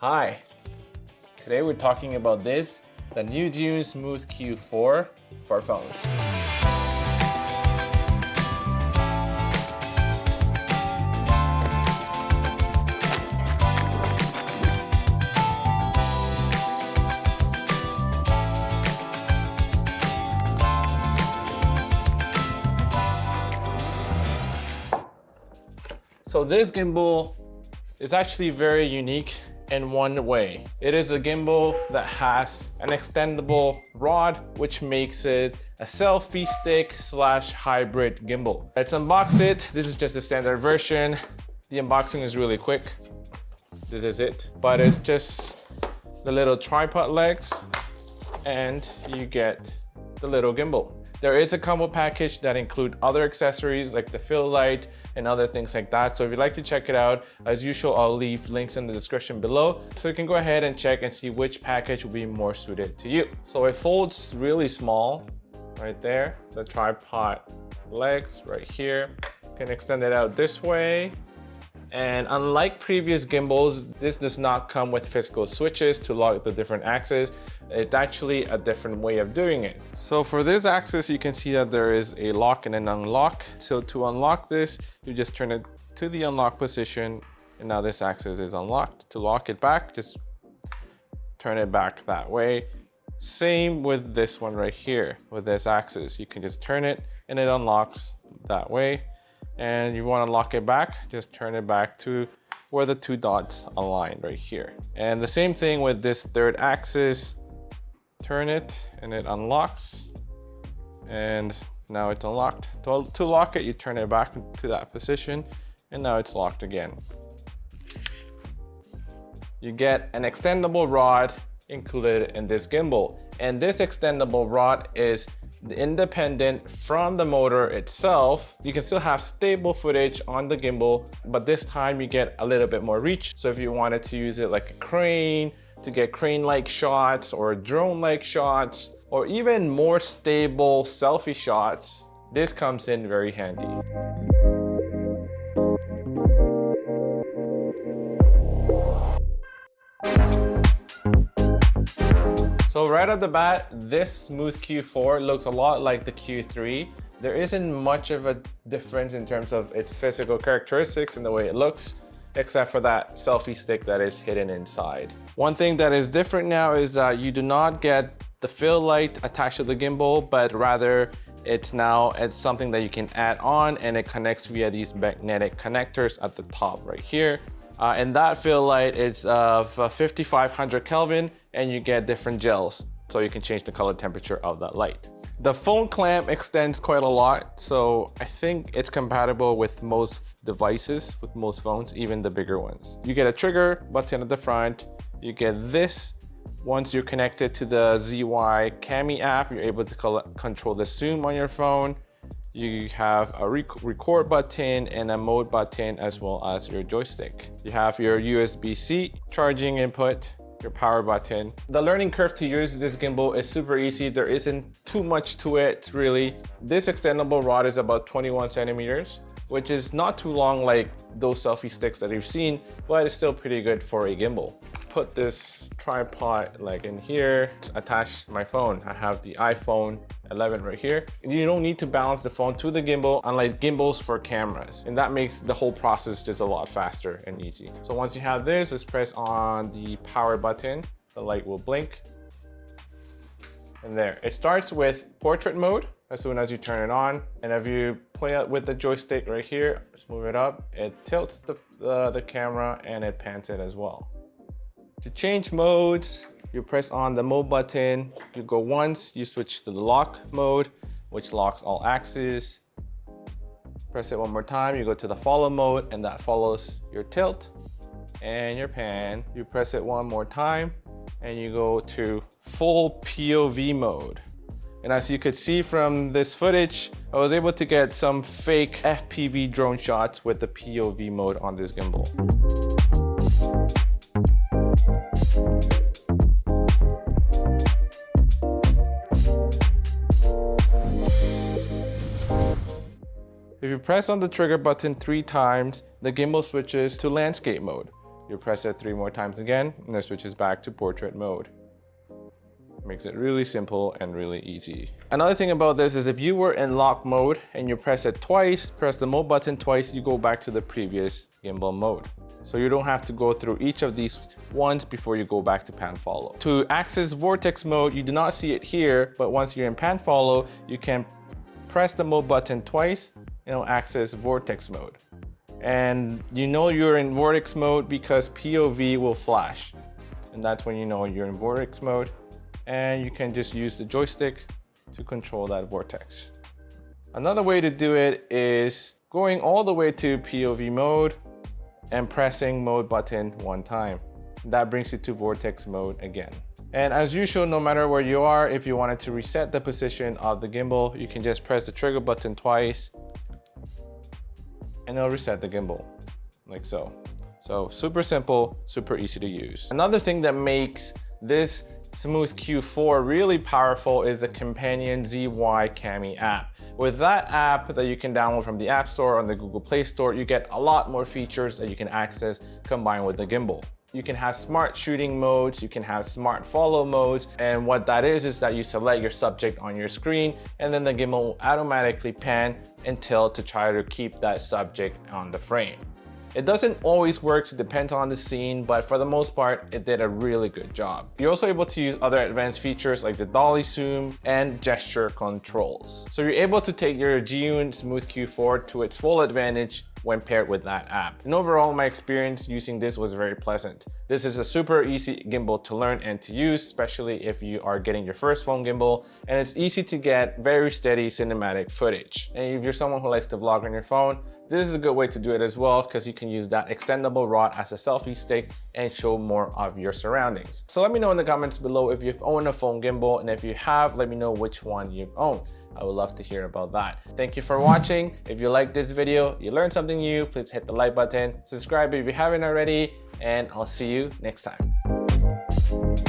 Hi, today we're talking about the new Zhiyun Smooth Q4 for phones. So this gimbal is actually very unique in one way. It is a gimbal that has an extendable rod, which makes it a selfie stick / hybrid gimbal. Let's unbox it. This is just a standard version. The unboxing is really quick. This is it. But it's just the little tripod legs and you get the little gimbal. There is a combo package that includes other accessories like the fill light and other things like that. So if you'd like to check it out, as usual, I'll leave links in the description below. So you can go ahead and check and see which package will be more suited to you. So it folds really small right there. The tripod legs right here. You can extend it out this way. And unlike previous gimbals, this does not come with physical switches to lock the different axes. It's actually a different way of doing it. So for this axis, you can see that there is a lock and an unlock. So to unlock this, you just turn it to the unlock position. And now this axis is unlocked. To lock it back, just turn it back that way. Same with this one right here, with this axis. You can just turn it and it unlocks that way. And you want to lock it back, just turn it back to where the two dots align right here. And the same thing with this third axis. Turn it and it unlocks. And now it's unlocked. To lock it, you turn it back to that position and now it's locked again. You get an extendable rod included in this gimbal. And this extendable rod is independent from the motor itself. You can still have stable footage on the gimbal, but this time you get a little bit more reach. So if you wanted to use it like a crane to get crane-like shots or drone-like shots, or even more stable selfie shots, this comes in very handy. So right off the bat, this Smooth Q4 looks a lot like the Q3. There isn't much of a difference in terms of its physical characteristics and the way it looks, except for that selfie stick that is hidden inside. One thing that is different now is that you do not get the fill light attached to the gimbal, but rather it's something that you can add on and it connects via these magnetic connectors at the top right here. And that fill light is of 5500 Kelvin and you get different gels. So you can change the color temperature of that light. The phone clamp extends quite a lot. So I think it's compatible with most devices, with most phones, even the bigger ones. You get a trigger button at the front. You get this. Once you're connected to the ZY Cami app, you're able to control the zoom on your phone. You have a record button and a mode button, as well as your joystick. You have your USB-C charging input, your power button. The learning curve to use this gimbal is super easy. There isn't too much to it, really. This extendable rod is about 21 centimeters, which is not too long like those selfie sticks that you've seen, but it's still pretty good for a gimbal. Put this tripod like in here, attach my phone. I have the iPhone 11 right here. And you don't need to balance the phone to the gimbal, unlike gimbals for cameras. And that makes the whole process just a lot faster and easy. So once you have this, just press on the power button. The light will blink. And there, it starts with portrait mode as soon as you turn it on. And if you play it with the joystick right here, let's move it up. It tilts the camera and it pans it as well. To change modes, you press on the mode button. You go once, you switch to the lock mode, which locks all axes. Press it one more time, you go to the follow mode, and that follows your tilt and your pan. You press it one more time, and you go to full POV mode. And as you could see from this footage, I was able to get some fake FPV drone shots with the POV mode on this gimbal. If you press on the trigger button 3 times, the gimbal switches to landscape mode. You press it 3 more times again, and it switches back to portrait mode. Makes it really simple and really easy. Another thing about this is if you were in lock mode and you press it twice, press the mode button twice, you go back to the previous gimbal mode. So you don't have to go through each of these once before you go back to pan follow. To access vortex mode, you do not see it here, but once you're in pan follow, you can press the mode button twice and it'll access vortex mode. And you know you're in vortex mode because POV will flash. And that's when you know you're in vortex mode. And you can just use the joystick to control that vortex. Another way to do it is going all the way to POV mode and pressing mode button 1 time. That brings you to vortex mode again. And as usual, no matter where you are, if you wanted to reset the position of the gimbal, you can just press the trigger button twice and it'll reset the gimbal, like so. So super simple, super easy to use. Another thing that makes this Smooth Q4 really powerful is the companion ZY Cami app. With that app that you can download from the App Store or on the Google Play Store, you get a lot more features that you can access combined with the gimbal. You can have smart shooting modes, you can have smart follow modes, and what that is that you select your subject on your screen and then the gimbal will automatically pan and tilt to try to keep that subject on the frame. It doesn't always work, it depends on the scene, but for the most part, it did a really good job. You're also able to use other advanced features like the dolly zoom and gesture controls. So you're able to take your Zhiyun Smooth Q4 to its full advantage when paired with that app. And overall, my experience using this was very pleasant. This is a super easy gimbal to learn and to use, especially if you are getting your first phone gimbal, and it's easy to get very steady cinematic footage. And if you're someone who likes to vlog on your phone, this is a good way to do it as well because you can use that extendable rod as a selfie stick and show more of your surroundings. So let me know in the comments below if you've owned a phone gimbal, and if you have, let me know which one you've owned. I would love to hear about that. Thank you for watching. If you liked this video, you learned something new, please hit the like button, subscribe if you haven't already, and I'll see you next time.